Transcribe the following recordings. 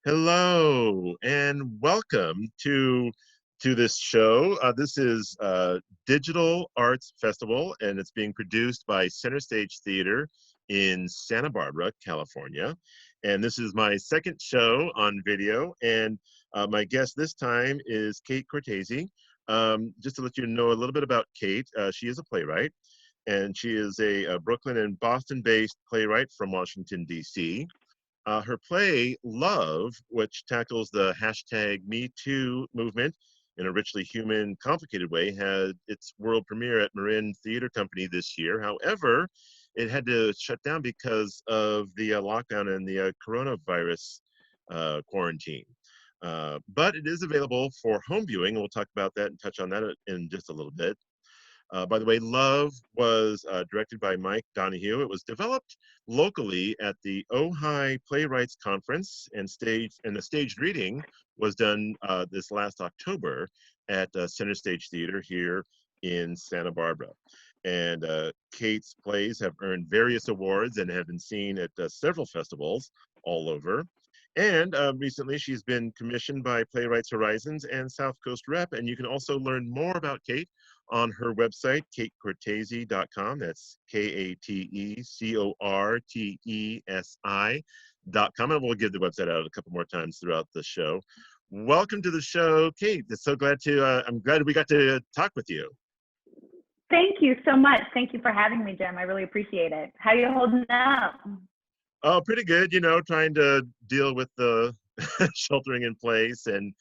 Hello and welcome to this show. This is Digital Arts Festival, and it's being produced by Center Stage Theater in Santa Barbara, California. And this is my second show on video, and my guest this time is Kate Cortesi. Just to let you know a little bit about Kate, she is a playwright, and she is a Brooklyn and Boston-based playwright from Washington, D.C. Her play, Love, which tackles the hashtag #MeToo movement in a richly human, complicated way, had its world premiere at Marin Theatre Company this year. However, it had to shut down because of the lockdown and the coronavirus quarantine. But it is available for home viewing, and we'll talk about that and touch on that in just a little bit. By the way, Love was directed by Mike Donahue. It was developed locally at the Ojai Playwrights Conference, and the staged reading was done this last October at Center Stage Theater here in Santa Barbara. And Kate's plays have earned various awards and have been seen at several festivals all over. And recently she's been commissioned by Playwrights Horizons and South Coast Rep, and you can also learn more about Kate on her website, katecortesi.com. That's KATECORTESI.com. And we'll give the website out a couple more times throughout the show. Welcome to the show, Kate. It's so glad I'm glad we got to talk with you. Thank you so much. Thank you for having me, Jim. I really appreciate it. How are you holding up? Oh, pretty good. Trying to deal with the sheltering in place and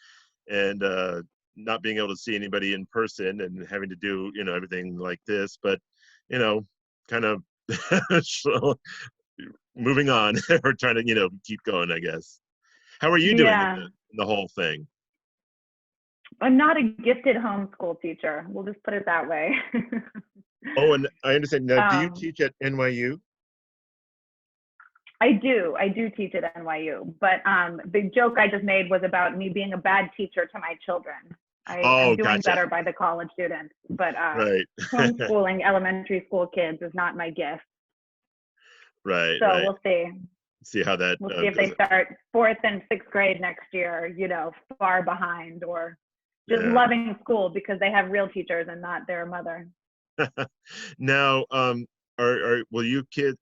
not being able to see anybody in person and having to do, everything like this, but, kind of moving on. We're trying to, keep going, I guess. How are you doing in the whole thing? I'm not a gifted homeschool teacher. We'll just put it that way. Oh, and I understand. Now, do you teach at NYU? I do teach at NYU, but the joke I just made was about me being a bad teacher to my children. I'm doing better by the college students, but right. homeschooling elementary school kids is not my gift. Right. So right. We'll see. See how that. We'll see if they start 4th and 6th grade next year, far behind, or just loving school because they have real teachers and not their mother. Now, will your kids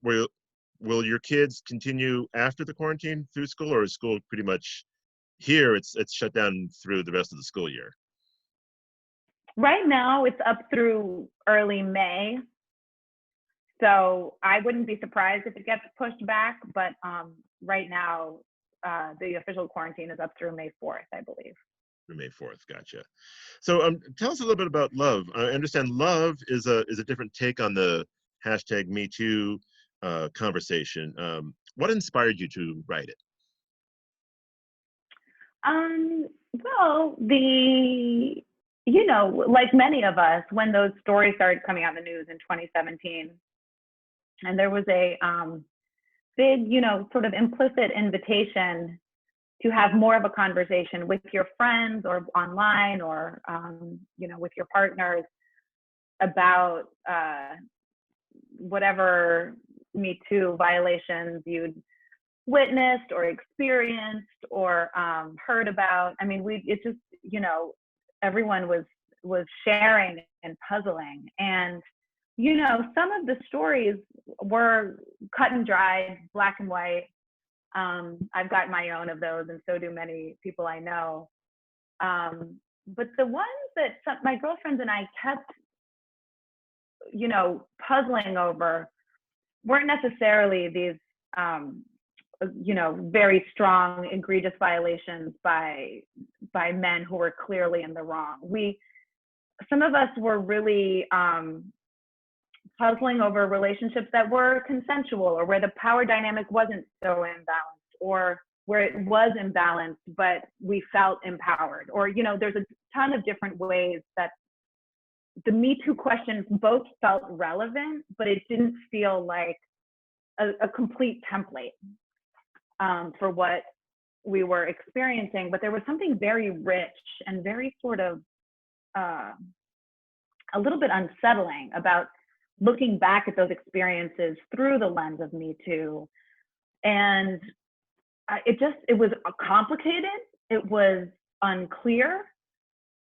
continue after the quarantine through school, or is school pretty much here? It's shut down through the rest of the school year. Right now, it's up through early May. So I wouldn't be surprised if it gets pushed back, but right now, the official quarantine is up through May 4th, I believe. Through May 4th, gotcha. So tell us a little bit about Love. I understand Love is a different take on the hashtag #MeToo conversation. What inspired you to write it? Well, like many of us, when those stories started coming out in the news in 2017, and there was a big, sort of implicit invitation to have more of a conversation with your friends or online or, with your partners about whatever Me Too violations you'd witnessed or experienced or heard about. I mean, it just, everyone was sharing and puzzling. And, some of the stories were cut and dried, black and white. I've got my own of those, and so do many people I know. But the ones that my girlfriends and I kept, puzzling over weren't necessarily these, very strong, egregious violations by men who were clearly in the wrong. Some of us were really puzzling over relationships that were consensual, or where the power dynamic wasn't so imbalanced, or where it was imbalanced, but we felt empowered. Or, there's a ton of different ways that the Me Too questions both felt relevant, but it didn't feel like a complete template for what we were experiencing. But there was something very rich and very sort of a little bit unsettling about looking back at those experiences through the lens of Me Too. And it was complicated. It was unclear.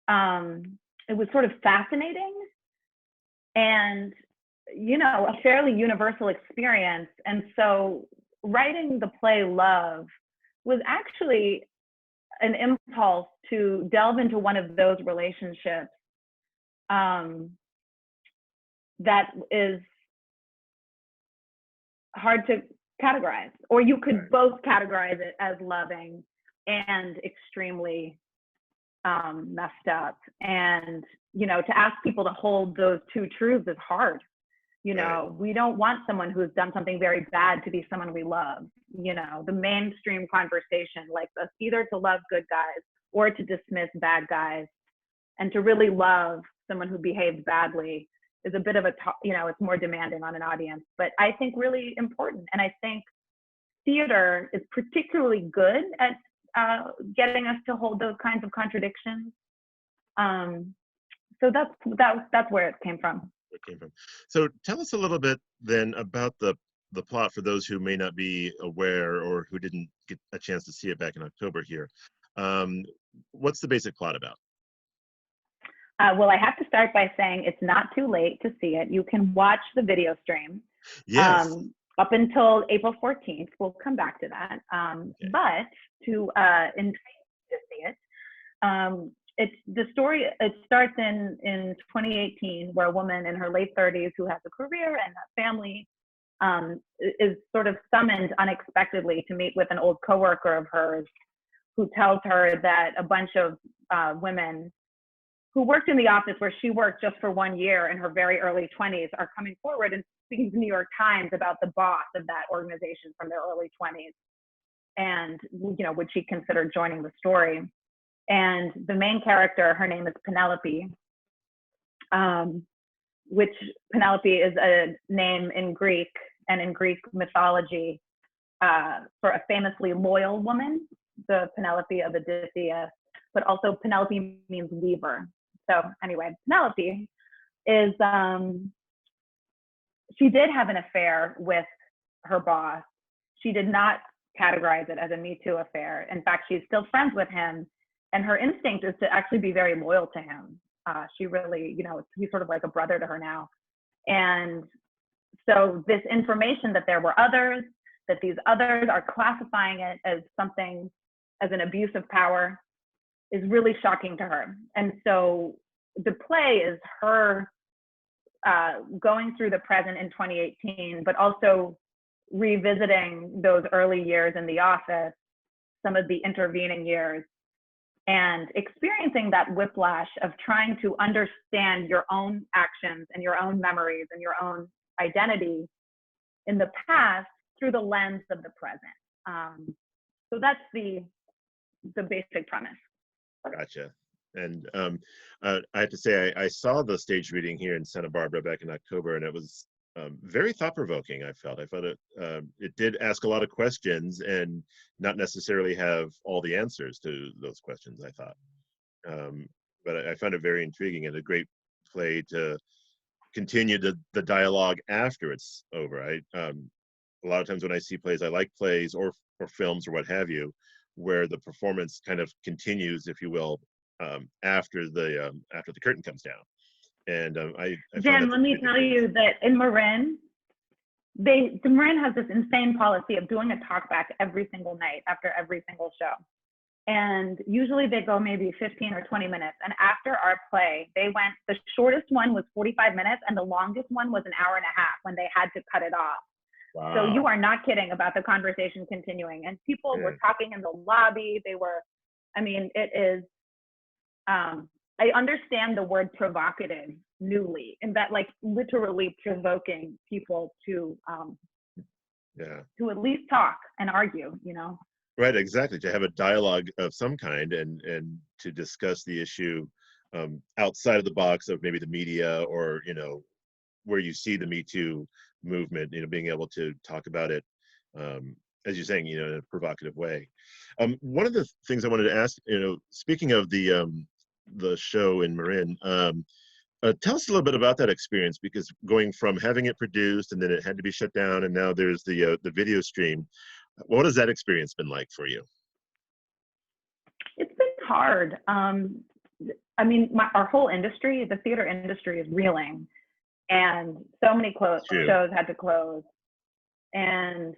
It was sort of fascinating and, you know, a fairly universal experience. And so writing the play Love was actually an impulse to delve into one of those relationships that is hard to categorize, or you could both categorize it as loving and extremely messed up. And, you know, to ask people to hold those two truths is hard. You know, we don't want someone who's done something very bad to be someone we love. You know, the mainstream conversation likes us either to love good guys or to dismiss bad guys. And to really love someone who behaves badly is a bit of you know, it's more demanding on an audience, but I think really important. And I think theater is particularly good at getting us to hold those kinds of contradictions. So that's where it came from. So tell us a little bit then about the plot for those who may not be aware or who didn't get a chance to see it back in October here. What's the basic plot about? Well, I have to start by saying it's not too late to see it. You can watch the video stream. Yes. Up until April 14th. We'll come back to that. Okay. But to entice you to see it, it's the story. It starts in 2018, where a woman in her late 30s who has a career and a family is sort of summoned unexpectedly to meet with an old coworker of hers, who tells her that a bunch of women who worked in the office where she worked just for 1 year in her very early 20s are coming forward and speaking to the New York Times about the boss of that organization from their early 20s, and, you know, would she consider joining the story? And the main character, her name is Penelope, which Penelope is a name in Greek and in Greek mythology for a famously loyal woman, the Penelope of Odysseus, but also Penelope means weaver. So anyway, Penelope is, she did have an affair with her boss. She did not categorize it as a Me Too affair. In fact, she's still friends with him, and her instinct is to actually be very loyal to him. She really, you know, he's sort of like a brother to her now. And so this information that there were others, that these others are classifying it as something, as an abuse of power, is really shocking to her. And so the play is her going through the present in 2018, but also revisiting those early years in the office, some of the intervening years, and experiencing that whiplash of trying to understand your own actions and your own memories and your own identity in the past through the lens of the present. So that's the basic premise. Gotcha. And I have to say, I saw the stage reading here in Santa Barbara back in October, and it was very thought-provoking. I felt it did ask a lot of questions and not necessarily have all the answers to those questions, I thought. But I found it very intriguing and a great play to continue the dialogue after it's over. A lot of times when I see plays, I like plays or films or what have you, where the performance kind of continues, if you will, after the curtain comes down. And Jen, let me tell you that in Marin, Marin has this insane policy of doing a talkback every single night after every single show. And usually they go maybe 15 or 20 minutes. And after our play, the shortest one was 45 minutes and the longest one was an hour and a half when they had to cut it off. Wow. So you are not kidding about the conversation continuing. And people were talking in the lobby. It is, I understand the word provocative newly, and that, like, literally provoking people to at least talk and argue, you know? Right, exactly. To have a dialogue of some kind and to discuss the issue outside of the box of maybe the media or, you know, where you see the Me Too movement, you know, being able to talk about it, as you're saying, you know, in a provocative way. One of the things I wanted to ask, you know, speaking of the show in Marin, tell us a little bit about that experience, because going from having it produced and then it had to be shut down and now there's the video stream. What has that experience been like for you? It's been hard. I mean, our whole industry, the theater industry, is reeling, and so many True. shows had to close. And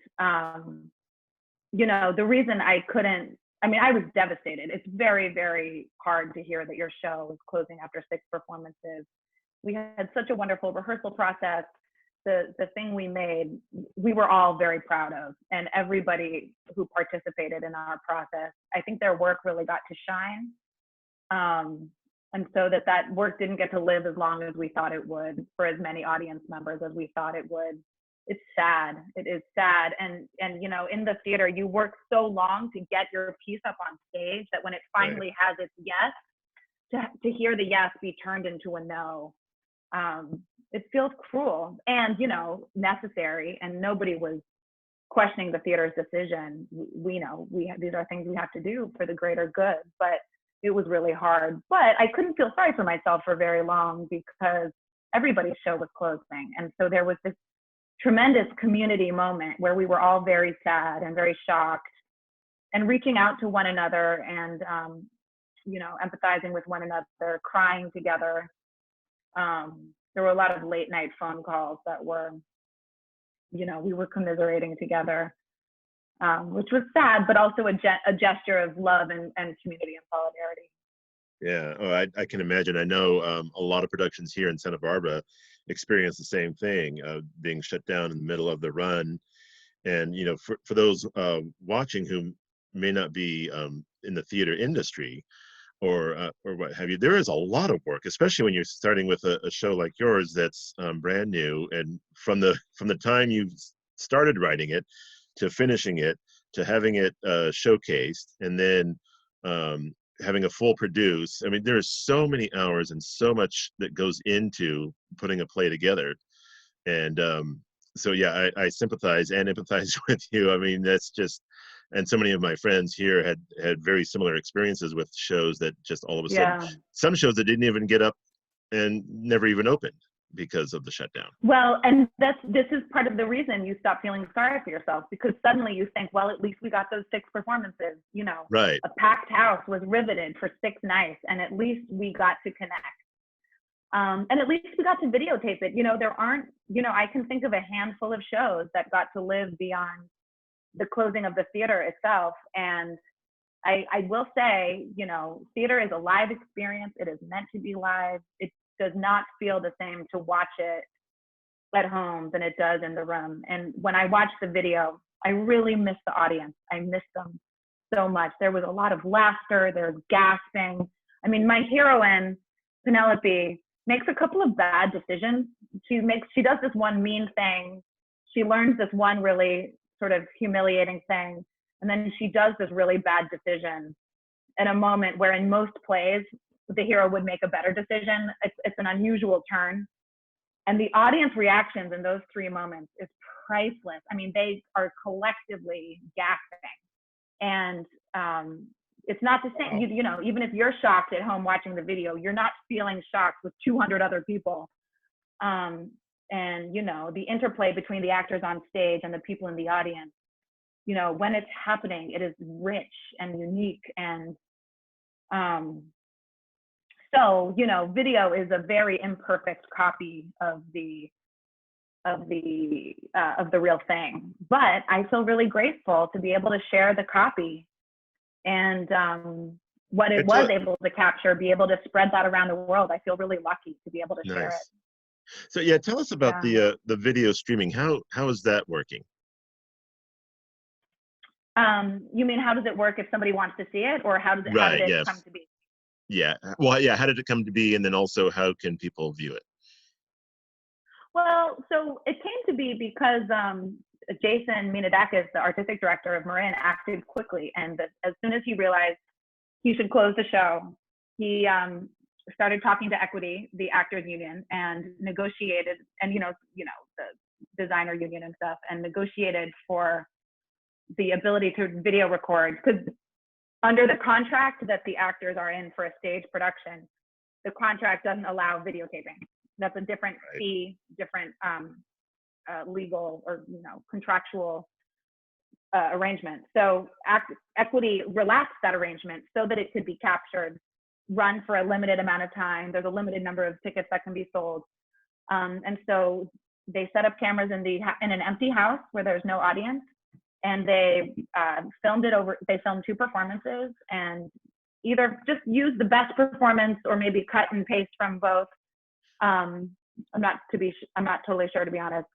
you know, the reason I couldn't, I mean, I was devastated. It's very, very hard to hear that your show is closing after 6 performances. We had such a wonderful rehearsal process. The thing we made, we were all very proud of, and everybody who participated in our process, I think their work really got to shine. And so that work didn't get to live as long as we thought it would, for as many audience members as we thought it would. It's sad. It is sad. And you know, in the theater, you work so long to get your piece up on stage that when it finally has its yes, to hear the yes be turned into a no, it feels cruel and, you know, necessary. And nobody was questioning the theater's decision. We know these are things we have to do for the greater good, but it was really hard. But I couldn't feel sorry for myself for very long because everybody's show was closing. And so there was this tremendous community moment where we were all very sad and very shocked and reaching out to one another and, you know, empathizing with one another, crying together. There were a lot of late night phone calls that were, you know, we were commiserating together, which was sad, but also a gesture of love and community and solidarity. Yeah, oh, I can imagine. I know a lot of productions here in Santa Barbara experience the same thing, being shut down in the middle of the run. And, you know, for those watching who may not be in the theater industry or what have you, there is a lot of work, especially when you're starting with a show like yours that's brand new. And from the time you started writing it to finishing it to having it showcased and then having a full produce. I mean, there's so many hours and so much that goes into putting a play together. And so, yeah, I sympathize and empathize with you. I mean, that's just, and so many of my friends here had very similar experiences with shows that just all of a sudden, some shows that didn't even get up and never even opened because of the shutdown. Well, and this is part of the reason you stop feeling sorry for yourself, because suddenly you think, well, at least we got those 6 performances, you know, right. A packed house was riveted for 6 nights, and at least we got to connect. And at least we got to videotape it. You know, there aren't, you know, I can think of a handful of shows that got to live beyond the closing of the theater itself. And I will say, you know, theater is a live experience. It is meant to be live. It does not feel the same to watch it at home than it does in the room. And when I watched the video, I really missed the audience. I missed them so much. There was a lot of laughter. There's gasping. I mean, my heroine, Penelope, makes a couple of bad decisions. She does this one mean thing. She learns this one really sort of humiliating thing. And then she does this really bad decision in a moment where in most plays, the hero would make a better decision. It's an unusual turn. And the audience reactions in those 3 moments is priceless. I mean, they are collectively gasping. And it's not the same, you know, even if you're shocked at home watching the video, you're not feeling shocked with 200 other people. And, you know, the interplay between the actors on stage and the people in the audience, you know, when it's happening, it is rich and unique. And so, you know, video is a very imperfect copy of the real thing. But I feel really grateful to be able to share the copy and what it was able to capture, be able to spread that around the world. I feel really lucky to be able to share it. So yeah, tell us about the video streaming. How is that working? You mean how does it work if somebody wants to see it, or how did it come to be? Yeah. Well, yeah. How did it come to be, and then also how can people view it? Well, so it came to be because Jason Minadakis, the artistic director of Marin, acted quickly, and as soon as he realized he should close the show, he started talking to Equity, the actors union, and negotiated, and you know the designer union and stuff, and negotiated for the ability to video record, because under the contract that the actors are in for a stage production, the contract doesn't allow videotaping. That's a different fee, different legal or, you know, contractual arrangement. So Equity relaxed that arrangement so that it could be captured, run for a limited amount of time. There's a limited number of tickets that can be sold. And so they set up cameras in an empty house where there's no audience, and they filmed 2 performances, and either just used the best performance or maybe cut and paste from both. I'm not totally sure, to be honest.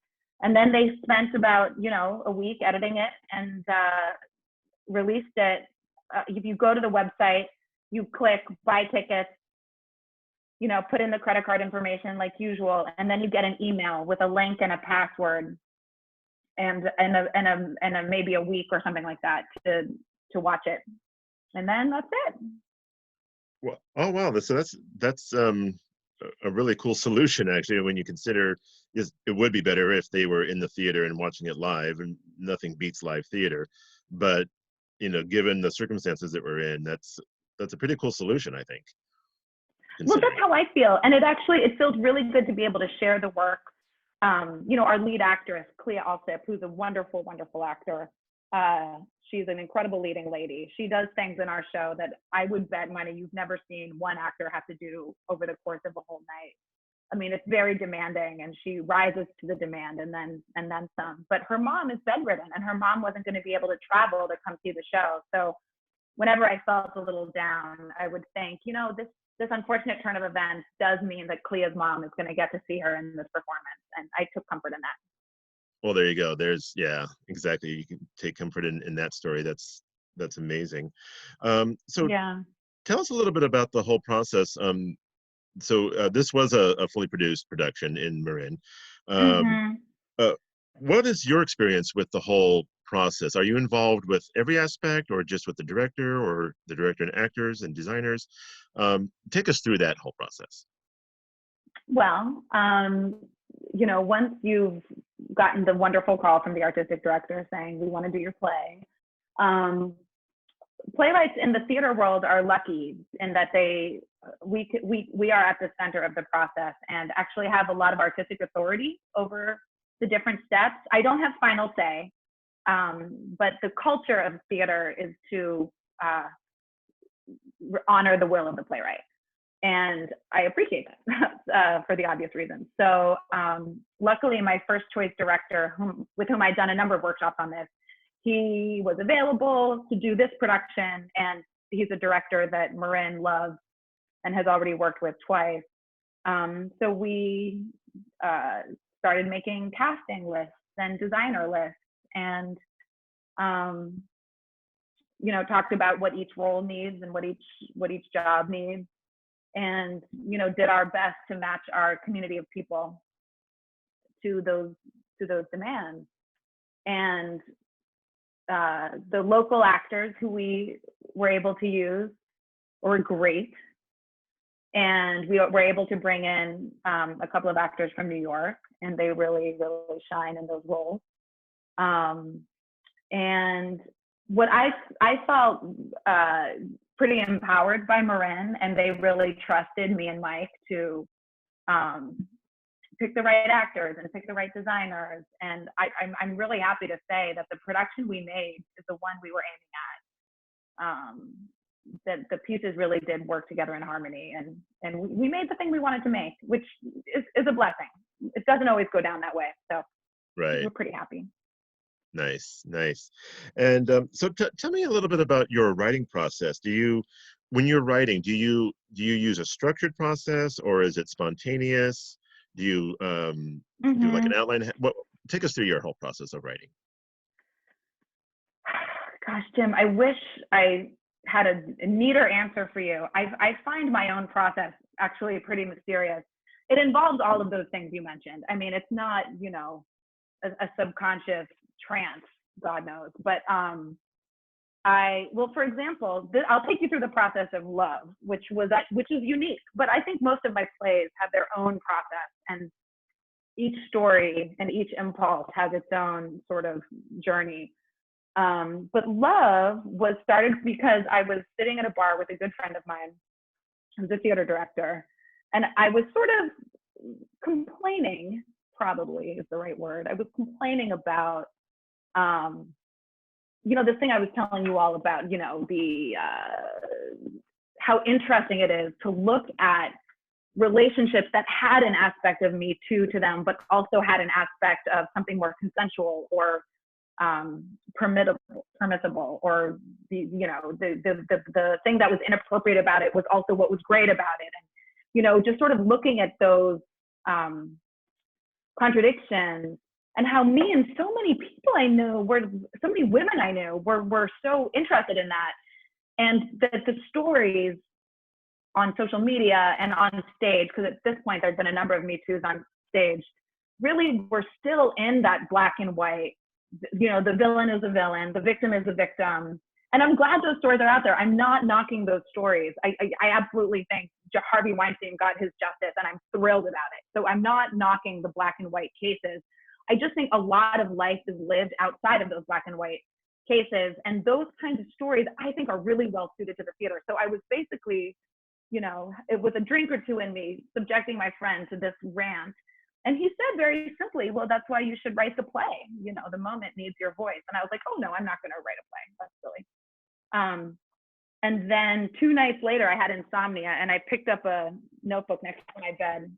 And then they spent about, a week editing it and released it. If you go to the website, you click buy tickets, put in the credit card information like usual, and then you get an email with a link and a password, and maybe a week or something like that to watch it, and then that's it. Well, oh wow, so that's a really cool solution, actually, when you consider it would be better if they were in the theater and watching it live, and nothing beats live theater. But given the circumstances that we're in, that's a pretty cool solution, I think. Well, that's how I feel, and it feels really good to be able to share the work. Our lead actress, Clea Alsip, who's a wonderful, wonderful actor. She's an incredible leading lady. She does things in our show that I would bet money you've never seen one actor have to do over the course of a whole night. I mean, it's very demanding, and she rises to the demand and then some. But her mom is bedridden, and her mom wasn't going to be able to travel to come see the show. So whenever I felt a little down, I would think, this unfortunate turn of events does mean that Clea's mom is going to get to see her in this performance, and I took comfort in that. Well, there you go. Yeah, exactly. You can take comfort in that story. That's amazing. So yeah. Tell us a little bit about the whole process. So this was a fully produced production in Marin. What is your experience with the whole process? Are you involved with every aspect, or just with the director, or the director and actors and designers? Take us through that whole process. Well, once you've gotten the wonderful call from the artistic director saying, we want to do your play, playwrights in the theater world are lucky in that we are at the center of the process and actually have a lot of artistic authority over the different steps. I don't have final say, but the culture of theater is to honor the will of the playwright. And I appreciate that for the obvious reasons. So luckily, my first choice director, with whom I'd done a number of workshops on this, he was available to do this production, and he's a director that Marin loves and has already worked with twice. So we started making casting lists and designer lists, and talked about what each role needs and what each job needs, and did our best to match our community of people to those demands. And the local actors who we were able to use were great, and we were able to bring in a couple of actors from New York, and they really, really shine in those roles. And what I felt pretty empowered by Marin, and they really trusted me and Mike to pick the right actors and pick the right designers. And I'm really happy to say that the production we made is the one we were aiming at. That the pieces really did work together in harmony, and we made the thing we wanted to make, which is a blessing. It doesn't always go down that way, so right. We're pretty happy. Nice. And so tell me a little bit about your writing process. When you're writing, do you use a structured process, or is it spontaneous? Do you do like an outline? Take us through your whole process of writing. Gosh, Jim, I wish I had a neater answer for you. I find my own process actually pretty mysterious. It involves all of those things you mentioned. I mean, it's not, a subconscious trance, God knows. But for example, I'll take you through the process of Love, which is unique. But I think most of my plays have their own process, and each story and each impulse has its own sort of journey. But Love was started because I was sitting at a bar with a good friend of mine, who's a theater director, and I was sort of complaining, probably is the right word. I was complaining about this thing I was telling you all about, the how interesting it is to look at relationships that had an aspect of Me Too to them, but also had an aspect of something more consensual or permissible, or the thing that was inappropriate about it was also what was great about it, and just sort of looking at those contradictions, and how me and so many people I knew so many women I knew were so interested in that, and that the stories on social media and on stage, because at this point there'd been a number of Me Too's on stage, really were still in that black and white, the villain is a villain, the victim is a victim. And I'm glad those stories are out there. I'm not knocking those stories. I absolutely think Harvey Weinstein got his justice, and I'm thrilled about it. So I'm not knocking the black and white cases. I just think a lot of life is lived outside of those black and white cases. And those kinds of stories, I think, are really well suited to the theater. So I was basically, it was a drink or two in me, subjecting my friend to this rant. And he said very simply, well, that's why you should write the play. The moment needs your voice. And I was like, oh, no, I'm not going to write a play. That's silly. And then 2 nights later, I had insomnia, and I picked up a notebook next to my bed,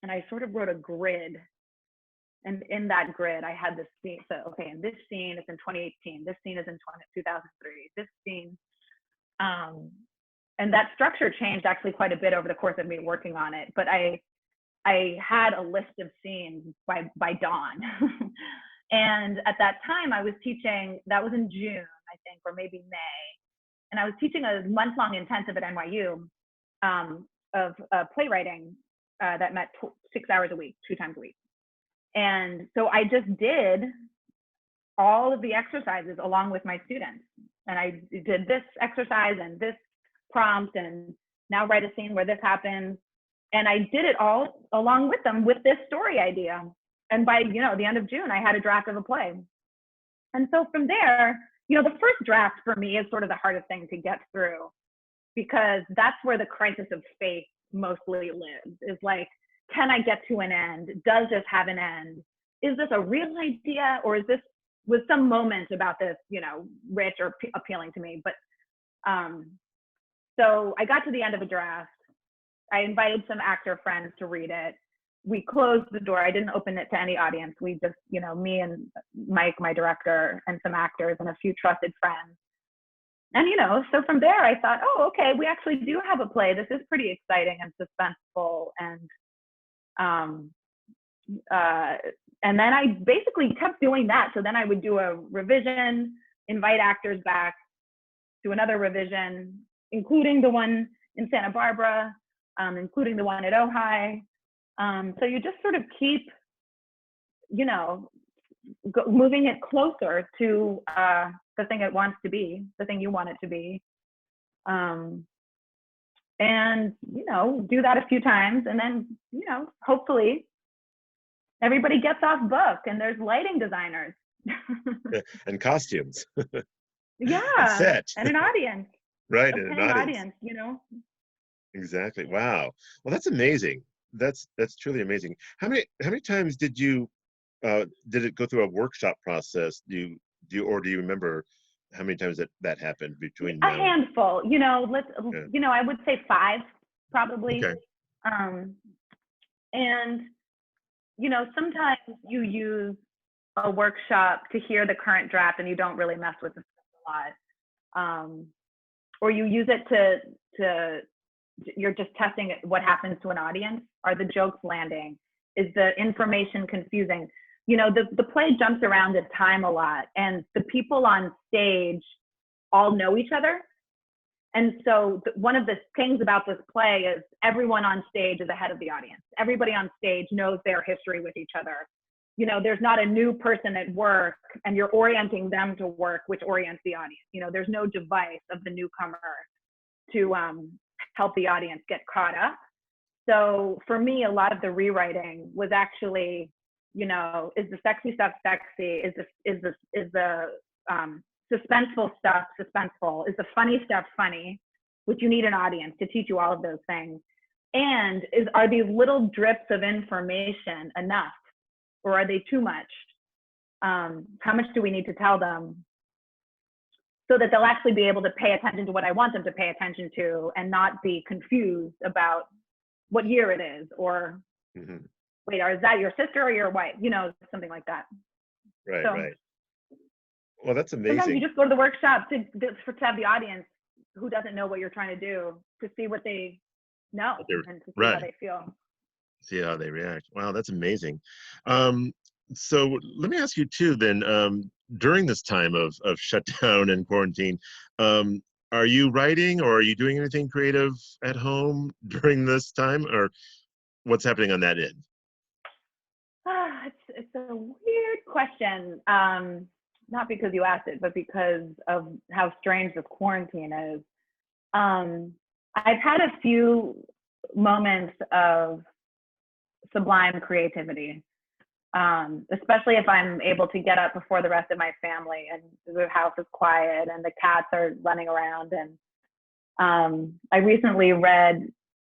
and I sort of wrote a grid. And in that grid, I had this scene. So, okay, and this scene is in 2018. This scene is in 2003. This scene, and that structure changed actually quite a bit over the course of me working on it. But I had a list of scenes by dawn. And at that time, I was teaching, that was in June, I think, or maybe May. And I was teaching a month-long intensive at NYU of playwriting that met 6 hours a week, 2 times a week. And so I just did all of the exercises along with my students. And I did this exercise and this prompt, and now write a scene where this happens. And I did it all along with them with this story idea. And by, the end of June, I had a draft of a play. And so from there, the first draft for me is sort of the hardest thing to get through, because that's where the crisis of faith mostly lives. Is like, can I get to an end? Does this have an end? Is this a real idea, or was some moment about this, rich or appealing to me? But so I got to the end of a draft. I invited some actor friends to read it. We closed the door. I didn't open it to any audience. We just, me and Mike, my director, and some actors and a few trusted friends. And, so from there I thought, oh, okay, we actually do have a play. This is pretty exciting and suspenseful. And then I basically kept doing that. So then I would do a revision, invite actors back, do another revision, including the one in Santa Barbara, including the one at Ojai. So you just sort of keep, moving it closer to the thing it wants to be, the thing you want it to be. And, do that a few times, and then, hopefully everybody gets off book, and there's lighting designers. And costumes. Yeah. And set. And an audience. Right, and an audience. Exactly. Wow. Well, that's amazing. That's truly amazing. How many times did it go through a workshop process? Do you remember how many times that happened between a handful? I would say 5 probably. Okay. And sometimes you use a workshop to hear the current draft, and you don't really mess with it a lot. Or you use it to you're just testing what happens to an audience. Are the jokes landing? Is the information confusing? The play jumps around in time a lot, and the people on stage all know each other. And so one of the things about this play is everyone on stage is ahead of the audience. Everybody on stage knows their history with each other. There's not a new person at work and you're orienting them to work, which orients the audience. There's no device of the newcomer to help the audience get caught up. So for me, a lot of the rewriting was actually, is the sexy stuff sexy? Is the suspenseful stuff suspenseful? Is the funny stuff funny? Which you need an audience to teach you all of those things. And are these little drips of information enough, or are they too much? How much do we need to tell them? so that they'll actually be able to pay attention to what I want them to pay attention to and not be confused about what year it is, or wait, is that your sister or your wife? You know, something like that. Right, So, right. Well, that's amazing. Sometimes you just go to the workshop to have the audience who doesn't know what you're trying to do, to see what they know and to see how they feel. See how they react. Wow, that's amazing. So let me ask you too then, during this time of shutdown and quarantine, are you writing or are you doing anything creative at home during this time, or what's happening on that end? It's a weird question. Not because you asked it, but because of how strange this quarantine is. I've had a few moments of sublime creativity, especially if I'm able to get up before the rest of my family and the house is quiet and the cats are running around. And I recently read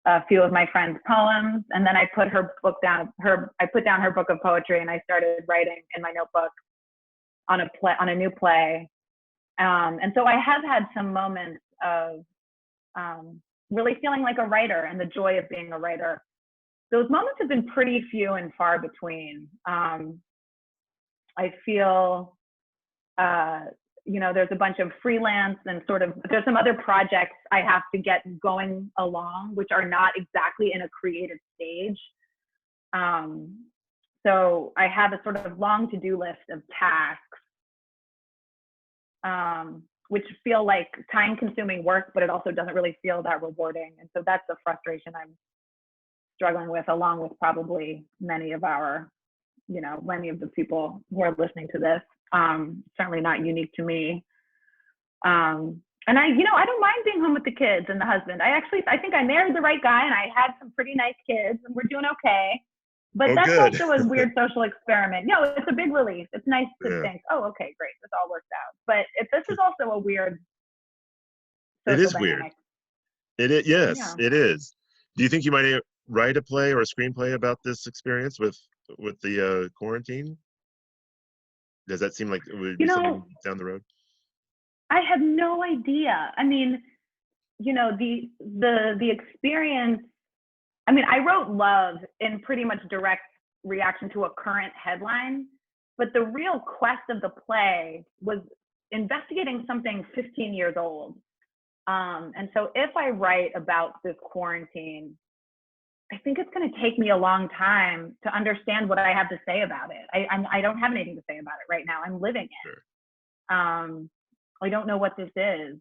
a few of my friend's poems, and then I put her book down. I put down her book of poetry, and I started writing in my notebook on a new play. And so I have had some moments of really feeling like a writer and the joy of being a writer. Those moments have been pretty few and far between. I feel, there's a bunch of freelance and there's some other projects I have to get going along, which are not exactly in a creative stage. So I have a sort of long to-do list of tasks, which feel like time-consuming work, but it also doesn't really feel that rewarding. And so that's the frustration I'm struggling with, along with probably many of the people who are listening to this. Certainly not unique to me. And I don't mind being home with the kids and the husband. I think I married the right guy, and I had some pretty nice kids, and we're doing okay. But that's good. Also a weird social experiment. No, it's a big relief. It's nice to think, oh, okay, great, this all worked out. But this is also a weird social It is dynamic. weird. It is, yes, It is. Do you think you might write a play or a screenplay about this experience with the quarantine? Does that seem like it would be something down the road? I have no idea. I mean, the experience. I mean, I wrote Love in pretty much direct reaction to a current headline, but the real quest of the play was investigating something 15 years old. And so if I write about this quarantine, I think it's going to take me a long time to understand what I have to say about it. I don't have anything to say about it right now. I'm living it. Sure. I don't know what this is.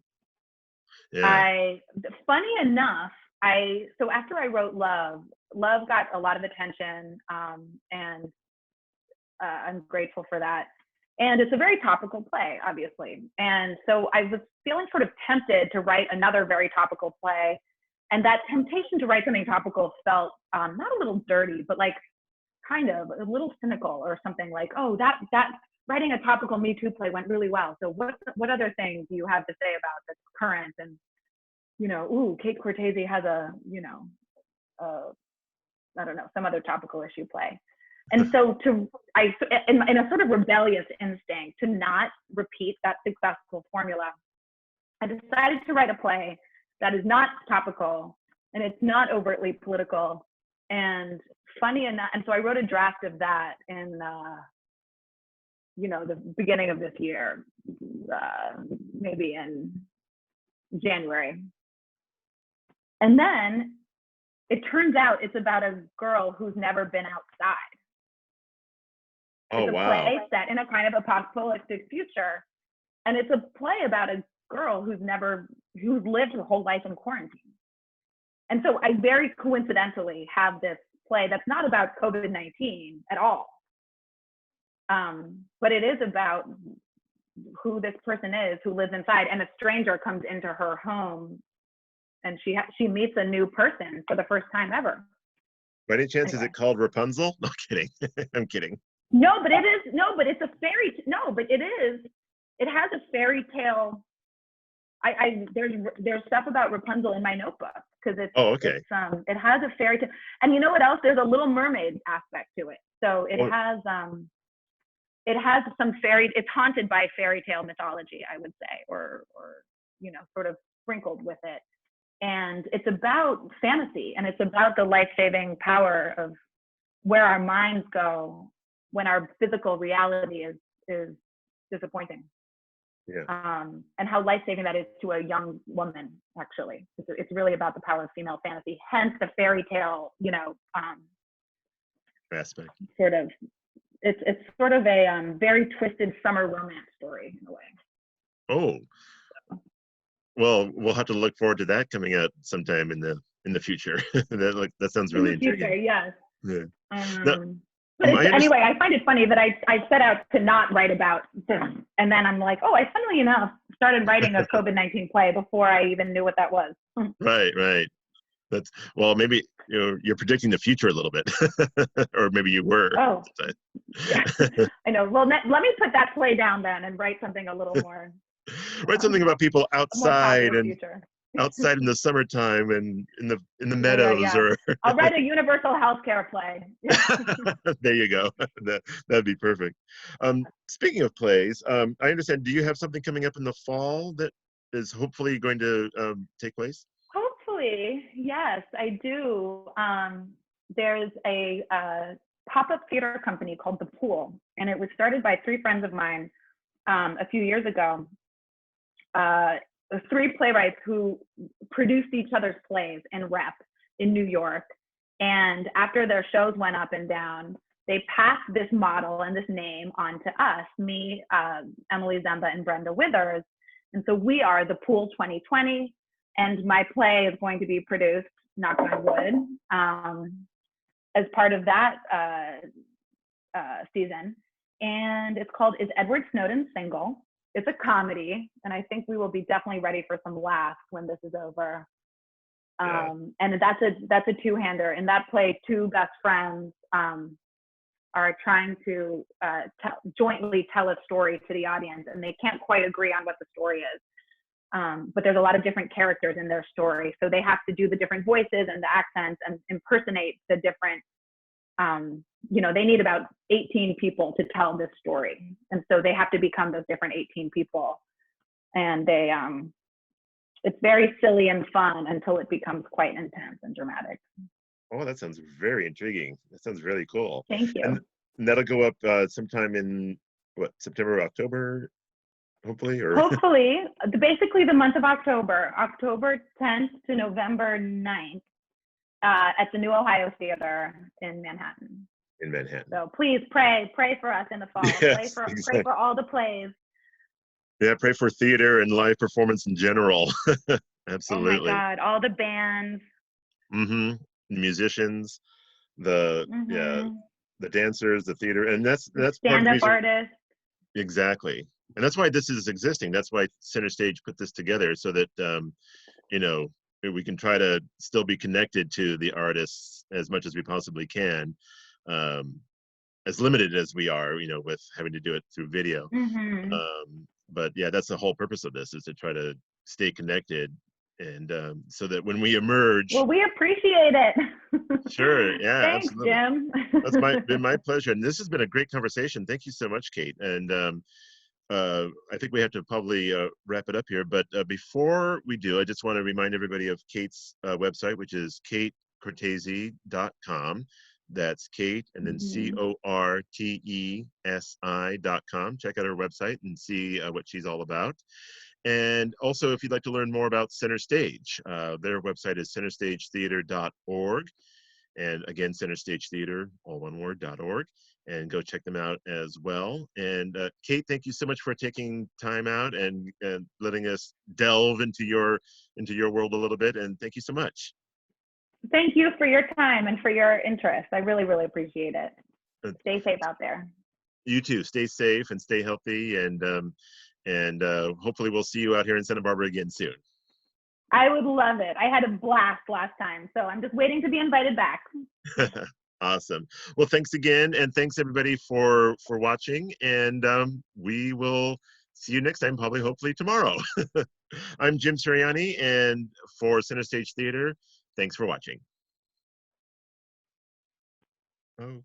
Yeah. Funny enough, so after I wrote Love got a lot of attention, and I'm grateful for that. And it's a very topical play, obviously. And so I was feeling sort of tempted to write another very topical play. And that temptation to write something topical felt not a little dirty, but like kind of a little cynical, or something like, oh, that writing a topical Me Too play went really well. So what other things do you have to say about that's current? And Kate Cortesi has I don't know, some other topical issue play. And so in a sort of rebellious instinct to not repeat that successful formula, I decided to write a play that is not topical and it's not overtly political. And funny enough, and so I wrote a draft of that in the beginning of this year, maybe in January. And then it turns out it's about a girl who's never been outside. It's a play set in a kind of apocalyptic future. And it's a play about a girl who's lived her whole life in quarantine. And so I very coincidentally have this play that's not about COVID-19 at all. But it is about who this person is who lives inside, and a stranger comes into her home, and she meets a new person for the first time ever. By any chance, anyway. Is it called Rapunzel? No kidding. I'm kidding. No, but it is. No, but it's a fairy. No, but it is. It has a fairy tale. There's stuff about Rapunzel in my notebook because it's. Oh, okay. It has a fairy tale, and you know what else? There's a Little Mermaid aspect to it. So it has it has some it's haunted by fairy tale mythology, I would say, or sort of sprinkled with it. And it's about fantasy, and it's about the life-saving power of where our minds go when our physical reality is disappointing. Yeah. And how life-saving that is to a young woman, actually. It's really about the power of female fantasy, hence the fairy tale, Aspect. sort of, it's sort of a very twisted summer romance story in a way. Oh, well, we'll have to look forward to that coming out sometime in the future. That sounds really intriguing. Future, yes. Yeah. Now, but anyway, I find it funny that I set out to not write about this, and then I'm like, oh, I funnily enough started writing a COVID-19 play before I even knew what that was. Right. Well, maybe you're predicting the future a little bit, or maybe you were. Oh, yeah. I know. Well, let me put that play down then and write something a little more. Write something about people outside and future. outside in the summertime and in the meadows. Yeah. Or I'll write a universal healthcare play. There you go. That'd be perfect. Speaking of plays, I understand. Do you have something coming up in the fall that is hopefully going to take place? Hopefully, yes, I do. There's a pop-up theater company called The Pool, and it was started by 3 friends of mine a few years ago. 3 playwrights who produced each other's plays in rep in New York. And after their shows went up and down, they passed this model and this name on to us, me, Emily Zemba, and Brenda Withers. And so we are The Pool 2020. And my play is going to be produced, knock on wood, as part of that season. And it's called Is Edward Snowden Single? It's a comedy, and I think we will be definitely ready for some laughs when this is over. And that's a 2-hander. In that play, 2 best friends are trying to jointly tell a story to the audience, and they can't quite agree on what the story is. But there's a lot of different characters in their story, so they have to do the different voices and the accents and impersonate the different. They need about 18 people to tell this story, and so they have to become those different 18 people. And they, it's very silly and fun until it becomes quite intense and dramatic. Oh, that sounds very intriguing. That sounds really cool. Thank you. And that'll go up sometime in September, October, hopefully, or hopefully, basically the month of October 10th to November 9th, at the New Ohio Theater in Manhattan. So please pray for us in the fall. Yes, pray for all the plays. Yeah, pray for theater and live performance in general. Absolutely. Oh my God, all the bands. Mm-hmm. Musicians, the dancers, the theater, and that's part of the reason. Artists. Exactly, and that's why this is existing. That's why Center Stage put this together, so that we can try to still be connected to the artists as much as we possibly can, as limited as we are, with having to do it through video. But yeah, that's the whole purpose of this, is to try to stay connected, and so that when we emerge. Well, we appreciate it. Sure. Yeah. Thanks, absolutely. Jim. That's been my pleasure, and this has been a great conversation. Thank you so much, Kate. And I think we have to probably wrap it up here. But before we do, I just want to remind everybody of Kate's website, which is katecortesi.com. That's Kate, and then CORTESI.com. Check out her website and see what she's all about. And also, if you'd like to learn more about Center Stage, their website is centerstagetheater.org. And again, Center Stage Theater, all one word, .org. And go check them out as well. And Kate, thank you so much for taking time out and letting us delve into your world a little bit. And thank you so much. Thank you for your time and for your interest. I really, really appreciate it. Stay safe out there. You too. Stay safe and stay healthy. And hopefully we'll see you out here in Santa Barbara again soon. I would love it. I had a blast last time, so I'm just waiting to be invited back. Awesome. Well, thanks again, and thanks everybody for watching. And we will see you next time, probably, hopefully tomorrow. I'm Jim Sirianni, and for Center Stage Theater, thanks for watching. Oh.